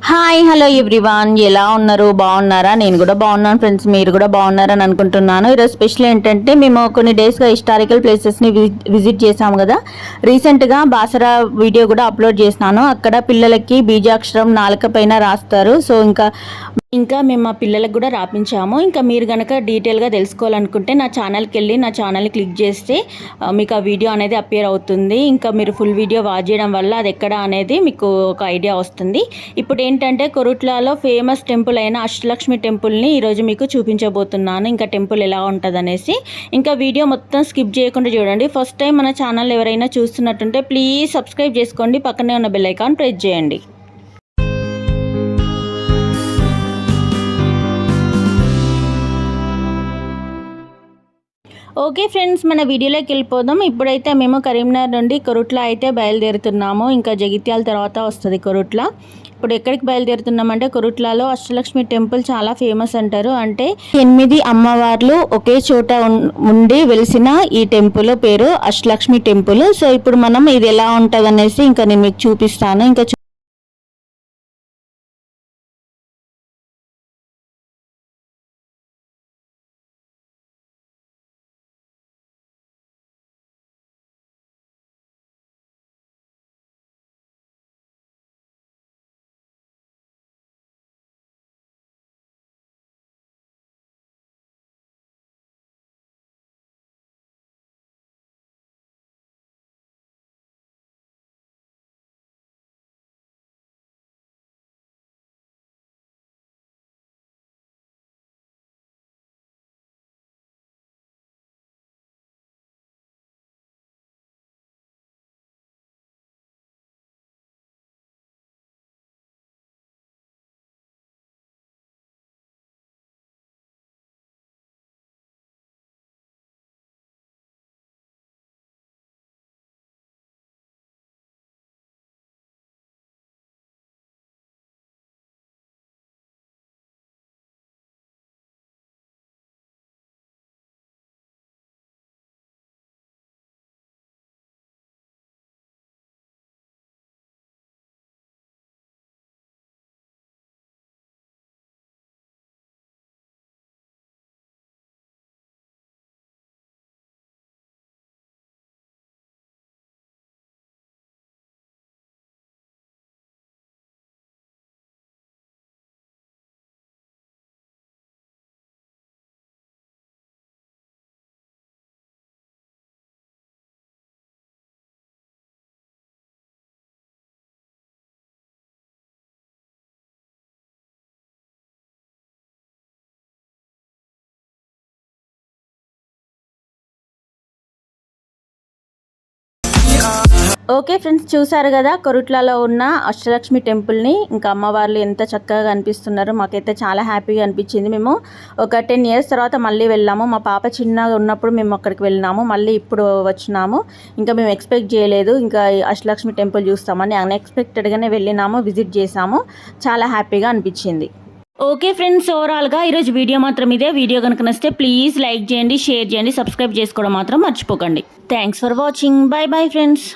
Hi hello everyone, ఎలా ఉన్నారు? బాగున్నారా? నేను కూడా బాగున్నాను ఫ్రెండ్స్. మీరు కూడా బాగున్నారని అనుకుంటున్నాను. ఈరోజు స్పెషల్ ఏంటంటే మేము కొన్ని డేస్గా హిస్టారికల్ ప్లేసెస్ని విజిట్ చేసాము కదా. రీసెంట్గా బాసరా వీడియో కూడా అప్లోడ్ చేసినాను. అక్కడ పిల్లలకి బీజాక్షరం నాలుక పైన రాస్తారు. సో ఇంకా మేము మా పిల్లలకు కూడా రాపించాము. ఇంకా మీరు కనుక డీటెయిల్గా తెలుసుకోవాలనుకుంటే నా ఛానల్కి వెళ్ళి నా ఛానల్ని క్లిక్ చేస్తే మీకు ఆ వీడియో అనేది అపియర్ అవుతుంది. ఇంకా మీరు ఫుల్ వీడియో వాచ్ చేయడం వల్ల అది ఎక్కడ అనేది మీకు ఒక ఐడియా వస్తుంది. ఇప్పుడు ఏంటంటే కొరుట్లాలో ఫేమస్ టెంపుల్ అయిన అష్టలక్ష్మి టెంపుల్ని ఈరోజు మీకు చూపించబోతున్నాను. ఇంకా టెంపుల్ ఎలా ఉంటుంది అనేసి. ఇంకా వీడియో మొత్తం స్కిప్ చేయకుండా చూడండి. ఫస్ట్ టైం మన ఛానల్ ఎవరైనా చూస్తున్నట్టుంటే ప్లీజ్ సబ్స్క్రైబ్ చేసుకోండి. పక్కనే ఉన్న బెల్ ఐకాన్ ప్రెస్ చేయండి. ఓకే ఫ్రెండ్స్, మన వీడియోలోకి వెళ్ళిపోదాం. ఇప్పుడైతే మేము కరీంనగర్ నుండి కొరుట్ల అయితే బయలుదేరుతున్నాము. ఇంకా జగిత్యాల తర్వాత వస్తుంది కొరుట్ల. ఇప్పుడు ఎక్కడికి బయలుదేరుతున్నామంటే కొరుట్లలో అష్టలక్ష్మి టెంపుల్ చాలా ఫేమస్ అంటారు. అంటే 8 అమ్మవార్లు ఒకే చోట ఉండి వెలిసిన ఈ టెంపుల్ పేరు అష్టలక్ష్మి టెంపుల్. సో ఇప్పుడు మనం ఇది ఎలా ఉంటుంది అనేసి ఇంకా నేను మీకు చూపిస్తాను. ఇంకా ఓకే ఫ్రెండ్స్, చూసారు కదా కొరుట్లలో ఉన్న అష్టలక్ష్మి టెంపుల్ని. ఇంకా అమ్మవార్లు ఎంత చక్కగా కనిపిస్తున్నారో మాకైతే చాలా హ్యాపీగా అనిపించింది. మేము ఒక 10 years తర్వాత మళ్ళీ వెళ్ళాము. మా పాప చిన్నగా ఉన్నప్పుడు మేము అక్కడికి వెళ్ళినాము, మళ్ళీ ఇప్పుడు వచ్చినాము. ఇంకా మేము ఎక్స్పెక్ట్ చేయలేదు ఇంకా అష్టలక్ష్మి టెంపుల్ చూస్తామని. అన్ఎక్స్పెక్టెడ్గానే వెళ్ళినాము, విజిట్ చేసాము. చాలా హ్యాపీగా అనిపించింది. ఓకే ఫ్రెండ్స్, ఓవరాల్గా ఈరోజు వీడియో మాత్రం ఇదే. వీడియో కనుక నచ్చితే ప్లీజ్ లైక్ చేయండి, షేర్ చేయండి, సబ్స్క్రైబ్ చేసుకోవడం మాత్రం మర్చిపోకండి. Thanks for watching. Bye bye friends.